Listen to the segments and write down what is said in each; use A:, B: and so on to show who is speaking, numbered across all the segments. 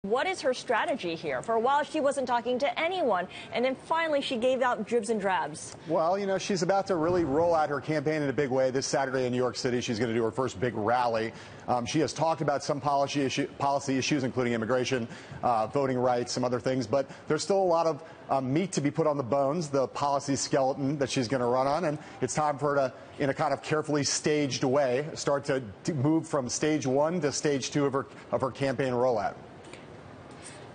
A: What is her strategy here? For a while, she wasn't talking to anyone, and then finally she gave out dribs and drabs.
B: Well, you know, she's about to really roll out her campaign in a big way. This Saturday in New York City, she's going to do her first big rally. She has talked about some policy issues, including immigration, voting rights, some other things, but there's still a lot of meat to be put on the bones, the policy skeleton that she's going to run on, and it's time for her to, in a kind of carefully staged way, start to move from stage one to stage two of her campaign rollout.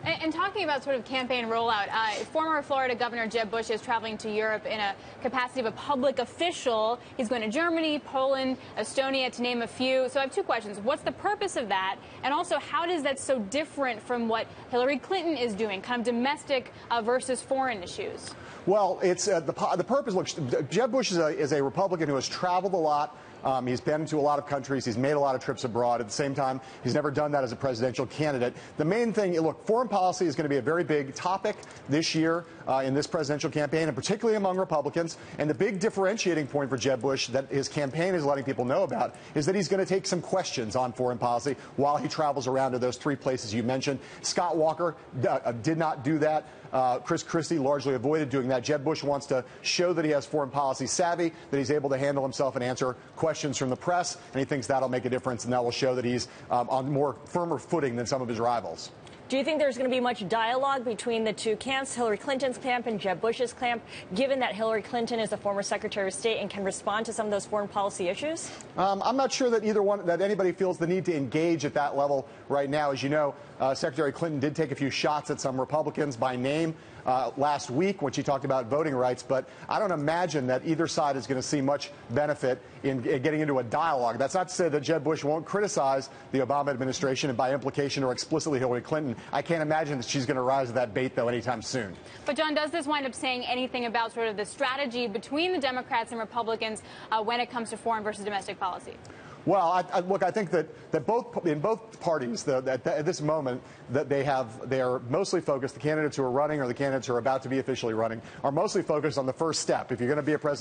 C: And talking about sort of campaign rollout, former Florida Governor Jeb Bush is traveling to Europe in a capacity of a public official. He's going to Germany, Poland, Estonia, to name a few. So I have two questions. What's the purpose of that? And also, how does that so different from what Hillary Clinton is doing, kind of domestic versus foreign issues?
B: Well, it's the purpose. Look, Jeb Bush is a Republican who has traveled a lot. He's been to a lot of countries. He's made a lot of trips abroad. At the same time, he's never done that as a presidential candidate. The main thing, look, foreign policy is going to be a very big topic this year in this presidential campaign, and particularly among Republicans. And the big differentiating point for Jeb Bush that his campaign is letting people know about is that he's going to take some questions on foreign policy while he travels around to those three places you mentioned. Scott Walker did not do that. Chris Christie largely avoided doing that. Jeb Bush wants to show that he has foreign policy savvy, that he's able to handle himself and answer questions from the press, and he thinks that'll make a difference, and that will show that he's on more firmer footing than some of his rivals.
A: Do you think there's going to be much dialogue between the two camps, Hillary Clinton's camp and Jeb Bush's camp, given that Hillary Clinton is a former Secretary of State and can respond to some of those foreign policy issues? I'm not sure that that anybody feels the need to engage at that level right now. As you know, Secretary Clinton did take a few shots at some Republicans by name last week when she talked about voting rights, but I don't imagine that either side is going to see much benefit in getting into a dialogue. That's not to say that Jeb Bush won't criticize the Obama administration and by implication or explicitly Hillary Clinton. I can't imagine that she's going to rise to that bait, though, anytime soon.
C: But, John, does this wind up saying anything about sort of the strategy between the Democrats and Republicans when it comes to foreign versus domestic policy?
B: Well, look, I think that in both parties, at this moment, that they are mostly focused, the candidates who are running or the candidates who are about to be officially running, are mostly focused on the first step. If you're going to be if you're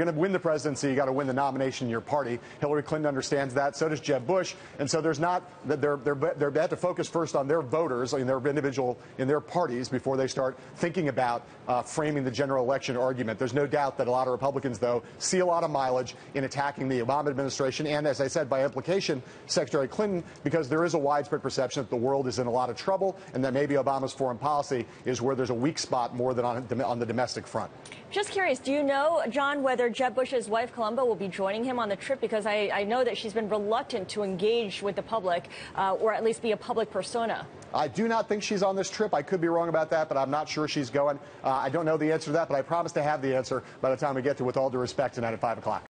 B: going to win the presidency, you got to win the nomination in your party. Hillary Clinton understands that. So does Jeb Bush. And so there's not that they're about to focus first on their voters in their parties before they start thinking about framing the general election argument. There's no doubt that a lot of Republicans, though, see a lot of mileage in attacking the Obama administration and, as I said, by implication, Secretary Clinton, because there is a widespread perception that the world is in a lot of trouble and that maybe Obama's foreign policy is where there's a weak spot more than on the domestic front.
A: Just curious, do you know, John, whether Jeb Bush's wife, Colombo, will be joining him on the trip? Because I know that she's been reluctant to engage with the public or at least be a public persona.
B: I do not think she's on this trip. I could be wrong about that, but I'm not sure she's going. I don't know the answer to that, but I promise to have the answer by the time we get to With All Due Respect tonight at 5 o'clock.